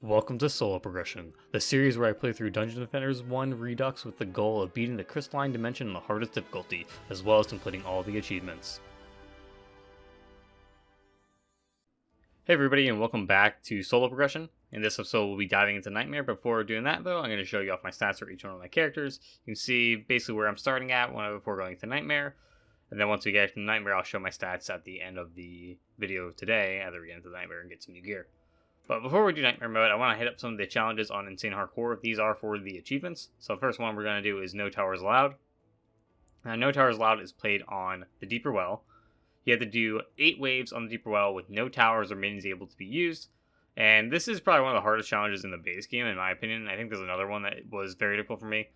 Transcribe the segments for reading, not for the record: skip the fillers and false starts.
Welcome to Solo Progression, the series where I play through Dungeon Defenders 1 Redux with the goal of beating the crystalline dimension on the hardest difficulty, as well as completing all the achievements. Hey everybody, and welcome back to Solo Progression. In this episode we'll be diving into Nightmare. Before doing that though, I'm going to show you off my stats for each one of my characters. You can see basically where I'm starting at before going to Nightmare. And then once we get to Nightmare, I'll show my stats at the end of the video today, after we get into Nightmare and get some new gear. But before we do Nightmare mode, I want to hit up some of the challenges on Insane Hardcore. These are for the achievements. So the first one we're going to do is No Towers Allowed. Now, No Towers Allowed is played on the Deeper Well. You have to do 8 waves on the Deeper Well with no towers or minions able to be used. And this is probably one of the hardest challenges in the base game, in my opinion. I think there's another one that was very difficult for me.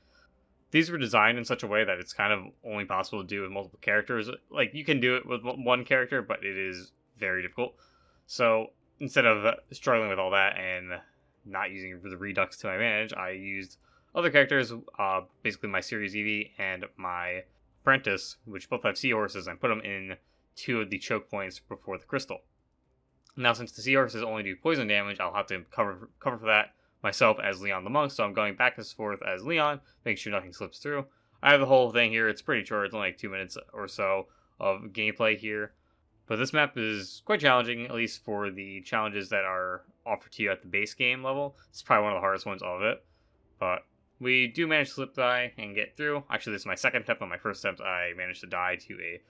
These were designed in such a way that it's kind of only possible to do with multiple characters. Like, you can do it with one character, but it is very difficult. So instead of struggling with all that and not using the Redux to my advantage, I used other characters, basically my Series Eevee and my Apprentice, which both have seahorses, and put them in 2 of the choke points before the crystal. Now, since the seahorses only do poison damage, I'll have to cover for that myself as Leon the Monk, so I'm going back and forth as Leon, making sure nothing slips through. I have the whole thing here. It's pretty short. It's only like 2 minutes or so of gameplay here. But this map is quite challenging, at least for the challenges that are offered to you at the base game level. It's probably one of the hardest ones of it. But we do manage to slip die and get through. Actually, this is my second attempt. On my first attempt, I managed to die to a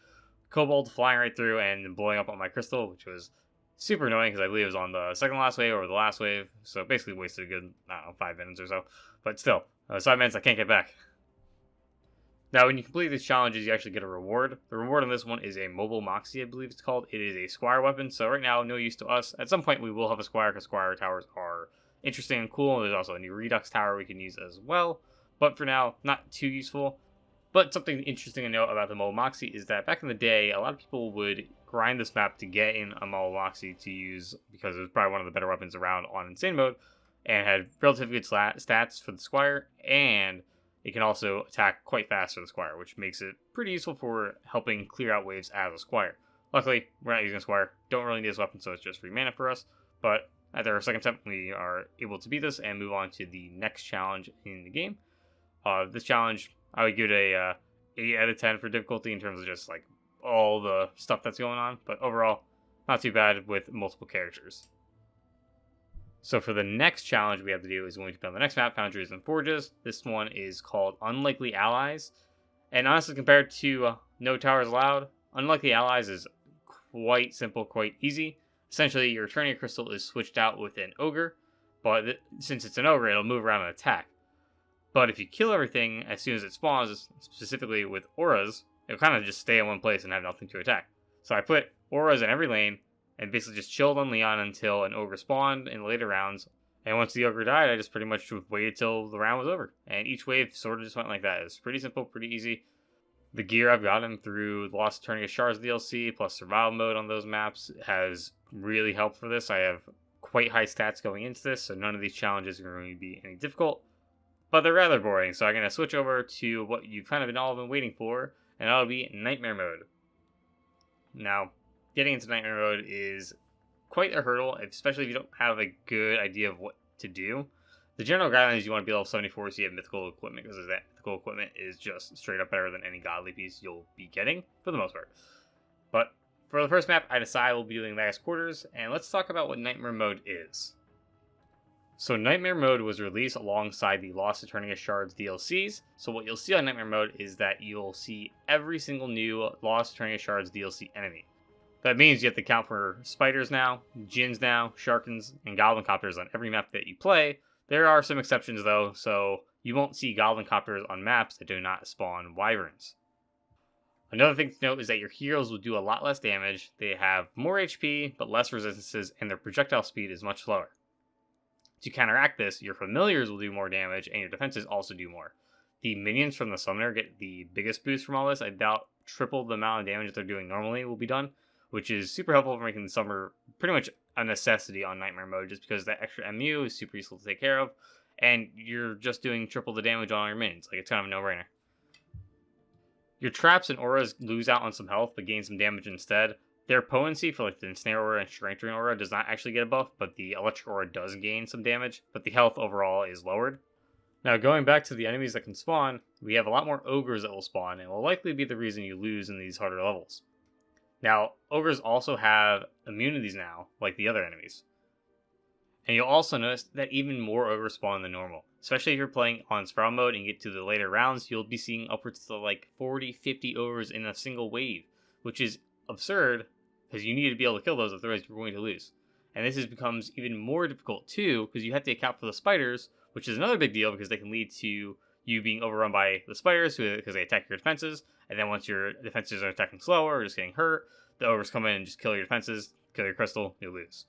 kobold flying right through and blowing up on my crystal, which was super annoying because I believe it was on the second last wave or the last wave. So basically wasted a good, 5 minutes or so. But still, 5 minutes I can't get back. Now, when you complete these challenges, you actually get a reward. The reward on this one is a mobile Moxie, I believe it's called. It is a Squire weapon, so right now, no use to us. At some point, we will have a Squire, because Squire towers are interesting and cool. There's also a new Redux tower we can use as well. But for now, not too useful. But something interesting to note about the mobile Moxie is that back in the day, a lot of people would grind this map to get in a mobile Moxie to use, because it was probably one of the better weapons around on Insane mode, and had relatively good stats for the Squire, and it can also attack quite fast for the Squire, which makes it pretty useful for helping clear out waves as a Squire. Luckily, we're not using a Squire, don't really need this weapon, so it's just free mana for us. But at our second attempt, we are able to beat this and move on to the next challenge in the game. This challenge, I would give it a 8 out of 10 for difficulty in terms of just like all the stuff that's going on. But overall, not too bad with multiple characters. So for the next challenge we have to do is going to be on the next map, Foundries and Forges. This one is called Unlikely Allies. And honestly, compared to No Towers Allowed, Unlikely Allies is quite simple, quite easy. Essentially, your Eternia Crystal is switched out with an Ogre, but since it's an Ogre, it'll move around and attack. But if you kill everything as soon as it spawns, specifically with auras, it'll kind of just stay in one place and have nothing to attack. So I put auras in every lane, and basically just chilled on Leon until an Ogre spawned in later rounds. And once the Ogre died, I just pretty much waited till the round was over. And each wave sort of just went like that. It's pretty simple, pretty easy. The gear I've gotten through the Lost Eternia Shards DLC, plus survival mode on those maps, has really helped for this. I have quite high stats going into this, so none of these challenges are going to be any difficult. But they're rather boring, so I'm going to switch over to what you've kind of all been waiting for, and that'll be Nightmare mode. Now, getting into Nightmare mode is quite a hurdle, especially if you don't have a good idea of what to do. The general guidelines, you want to be level 74 so you have mythical equipment, because that mythical equipment is just straight up better than any godly piece you'll be getting, for the most part. But for the first map, I decided we'll be doing Magus Quarters, and let's talk about what Nightmare mode is. So Nightmare mode was released alongside the Lost Eternia Shards DLCs, so what you'll see on Nightmare mode is that you'll see every single new Lost Eternia Shards DLC enemy. That means you have to count for spiders now, djinns now, sharkins, and goblin copters on every map that you play. There are some exceptions though, so you won't see goblin copters on maps that do not spawn wyverns. Another thing to note is that your heroes will do a lot less damage, they have more HP, but less resistances, and their projectile speed is much slower. To counteract this, your familiars will do more damage, and your defenses also do more. The minions from the summoner get the biggest boost from all this. I doubt triple the amount of damage that they're doing normally will be done, which is super helpful for making the summer pretty much a necessity on Nightmare mode, just because that extra MU is super useful to take care of, and you're just doing triple the damage on all your minions. Like, it's kind of a no-brainer. Your traps and auras lose out on some health, but gain some damage instead, Their potency for like the Ensnare Aura and Strength Drain Aura does not actually get a buff, but the Electric Aura does gain some damage, but the health overall is lowered. Now, going back to the enemies that can spawn, we have a lot more Ogres that will spawn, and will likely be the reason you lose in these harder levels. Now, Ogres also have immunities now, like the other enemies. And you'll also notice that even more Ogres spawn than normal. Especially if you're playing on Sprout mode and get to the later rounds, you'll be seeing upwards to like 40, 50 Ogres in a single wave, which is absurd, because you need to be able to kill those, otherwise you're going to lose. And this becomes even more difficult too, because you have to account for the spiders, which is another big deal because they can lead to you being overrun by the spiders because they attack your defenses, and then once your defenses are attacking slower or just getting hurt, the ogres come in and just kill your defenses, kill your crystal, you lose.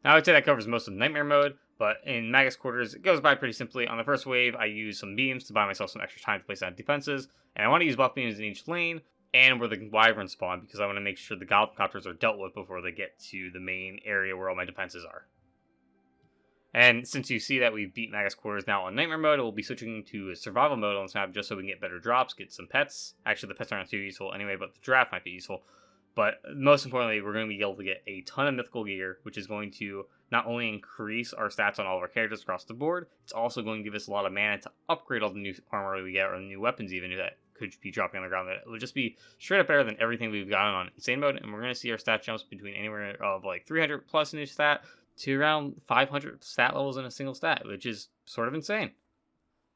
Now I would say that covers most of Nightmare mode, but in Magus Quarters it goes by pretty simply. On the first wave I use some beams to buy myself some extra time to place down defenses, and I want to use buff beams in each lane, and where the wyvern spawn, because I want to make sure the goblin copters are dealt with before they get to the main area where all my defenses are. And since you see that we've beat Magus Quarters now on Nightmare mode, we'll be switching to a survival mode on this map just so we can get better drops, get some pets. Actually, the pets aren't too useful anyway, but the draft might be useful. But most importantly, we're going to be able to get a ton of mythical gear, which is going to not only increase our stats on all of our characters across the board, it's also going to give us a lot of mana to upgrade all the new armor we get, or the new weapons even, that could be dropping on the ground. That it will just be straight up better than everything we've gotten on Insane mode, and we're going to see our stat jumps between anywhere of like 300 plus in each stat to around 500 stat levels in a single stat, which is sort of insane.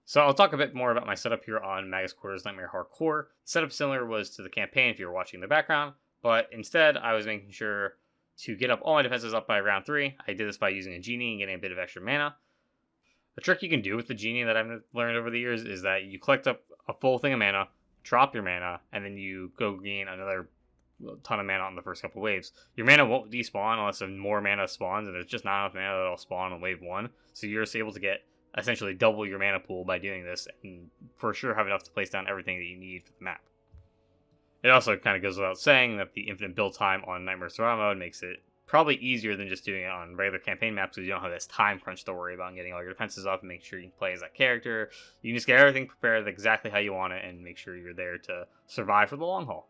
So I'll talk a bit more about my setup here on Magus Quarters Nightmare Hardcore. The setup similar was to the campaign if you were watching in the background, but instead I was making sure to get up all my defenses up by round 3. I did this by using a genie and getting a bit of extra mana. The trick you can do with the genie that I've learned over the years is that you collect up a full thing of mana, drop your mana, and then you go gain another ton of mana on the first couple waves. Your mana won't despawn unless more mana spawns, and there's just not enough mana that'll spawn on wave 1. So you're just able to get essentially double your mana pool by doing this, and for sure have enough to place down everything that you need for the map. It also kind of goes without saying that the infinite build time on Nightmare Survival mode makes it probably easier than just doing it on regular campaign maps, because you don't have this time crunch to worry about getting all your defenses up and make sure you can play as that character. You can just get everything prepared exactly how you want it and make sure you're there to survive for the long haul.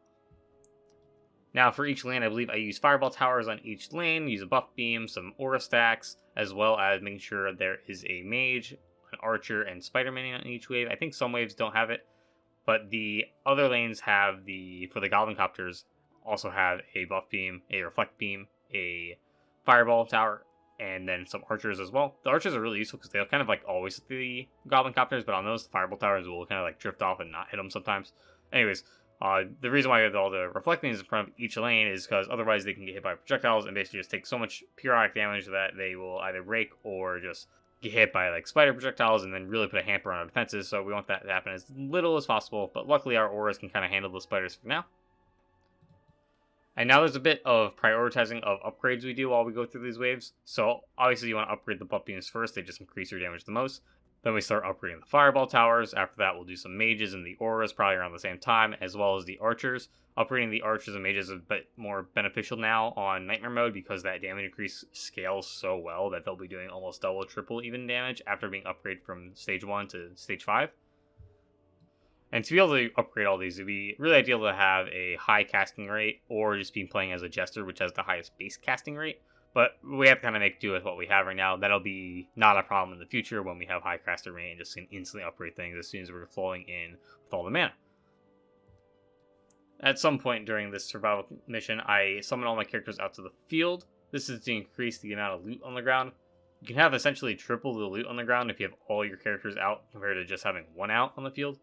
Now for each lane, I believe I use fireball towers on each lane, use a buff beam, some aura stacks, as well as making sure there is a mage, an archer, and spider-man on each wave. I think some waves don't have it, but the other lanes have for the goblin copters, also have a buff beam, a reflect beam, a fireball tower, and then some archers as well. The archers are really useful because they'll kind of like always hit the goblin copters, but on those, the fireball towers will kind of like drift off and not hit them sometimes. Anyways, the reason why all the reflect beams in front of each lane is because otherwise they can get hit by projectiles and basically just take so much periodic damage that they will either break or just get hit by like spider projectiles and then really put a hamper on our defenses. So we want that to happen as little as possible, but luckily our auras can kind of handle the spiders for now. And now there's a bit of prioritizing of upgrades we do while we go through these waves. So obviously you want to upgrade the buff beams first, they just increase your damage the most. Then we start upgrading the fireball towers. After that we'll do some mages and the auras probably around the same time, as well as the archers. Upgrading the archers and mages is a bit more beneficial now on Nightmare mode because that damage increase scales so well that they'll be doing almost double, triple even damage after being upgraded from stage 1 to stage 5. And to be able to upgrade all these, it'd be really ideal to have a high casting rate or just be playing as a jester, which has the highest base casting rate. But we have to kind of make do with what we have right now. That'll be not a problem in the future when we have high casting rate and just can instantly upgrade things as soon as we're flowing in with all the mana. At some point during this survival mission, I summon all my characters out to the field. This is to increase the amount of loot on the ground. You can have essentially triple the loot on the ground if you have all your characters out compared to just having one out on the field.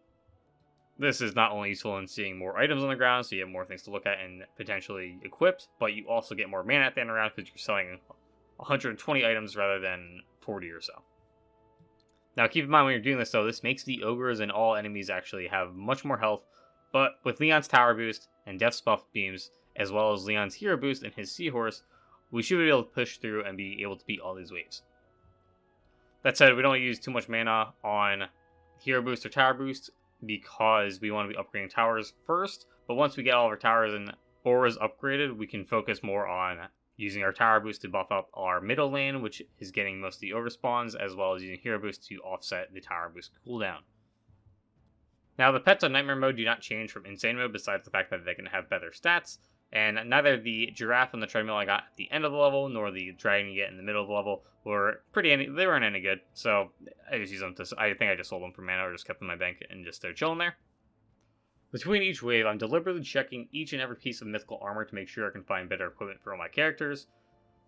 This is not only useful in seeing more items on the ground, so you have more things to look at and potentially equipped, but you also get more mana at the end of the round because you're selling 120 items rather than 40 or so. Now keep in mind when you're doing this though, this makes the ogres and all enemies actually have much more health, but with Leon's tower boost and Death's buff beams, as well as Leon's hero boost and his seahorse, we should be able to push through and be able to beat all these waves. That said, we don't use too much mana on hero boost or tower boost, because we want to be upgrading towers first, but once we get all of our towers and auras upgraded, we can focus more on using our tower boost to buff up our middle lane, which is getting most of the ogre spawns, as well as using hero boost to offset the tower boost cooldown. Now the pets on Nightmare mode do not change from Insane mode besides the fact that they can have better stats. And neither the giraffe on the treadmill I got at the end of the level, nor the dragon you get in the middle of the level were they weren't any good. So I just used them I think I just sold them for mana or just kept them in my bank and just they're chilling there. Between each wave, I'm deliberately checking each and every piece of mythical armor to make sure I can find better equipment for all my characters.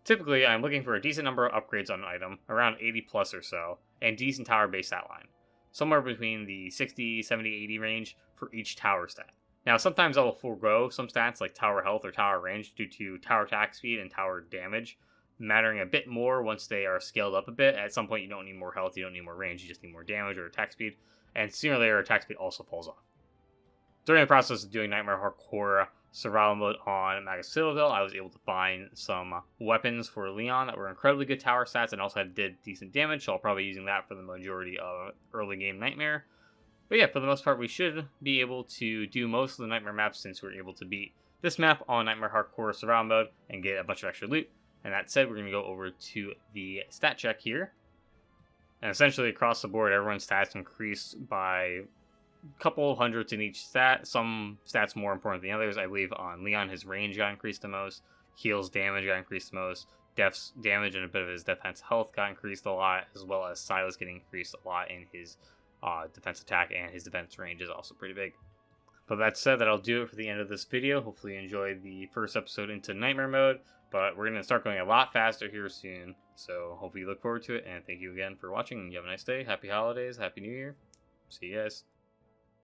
Typically, I'm looking for a decent number of upgrades on an item, around 80 plus or so, and decent tower base stat line. Somewhere between the 60, 70, 80 range for each tower stat. Now, sometimes I will forego some stats like tower health or tower range due to tower attack speed and tower damage mattering a bit more once they are scaled up a bit. At some point, you don't need more health, you don't need more range, you just need more damage or attack speed, and sooner or later, attack speed also falls off. During the process of doing Nightmare Hardcore survival mode on Magus Citadel, I was able to find some weapons for Leon that were incredibly good tower stats and also did decent damage, so I'll probably be using that for the majority of early game Nightmare. But yeah, for the most part, we should be able to do most of the Nightmare maps since we're able to beat this map on Nightmare Hardcore survival mode and get a bunch of extra loot. And that said, we're going to go over to the stat check here. And essentially across the board, everyone's stats increased by a couple hundreds in each stat. Some stats more important than the others. I believe on Leon, his range got increased the most. Heals damage got increased the most. Def's damage and a bit of his defense health got increased a lot, as well as Silas getting increased a lot in his defense attack, and his defense range is also pretty big. But that said, that'll do it for the end of this video. Hopefully you enjoyed the first episode into Nightmare mode, but we're going to start going a lot faster here soon. So hopefully you look forward to it, and thank you again for watching, and you have a nice day. Happy holidays, happy new year. See you guys.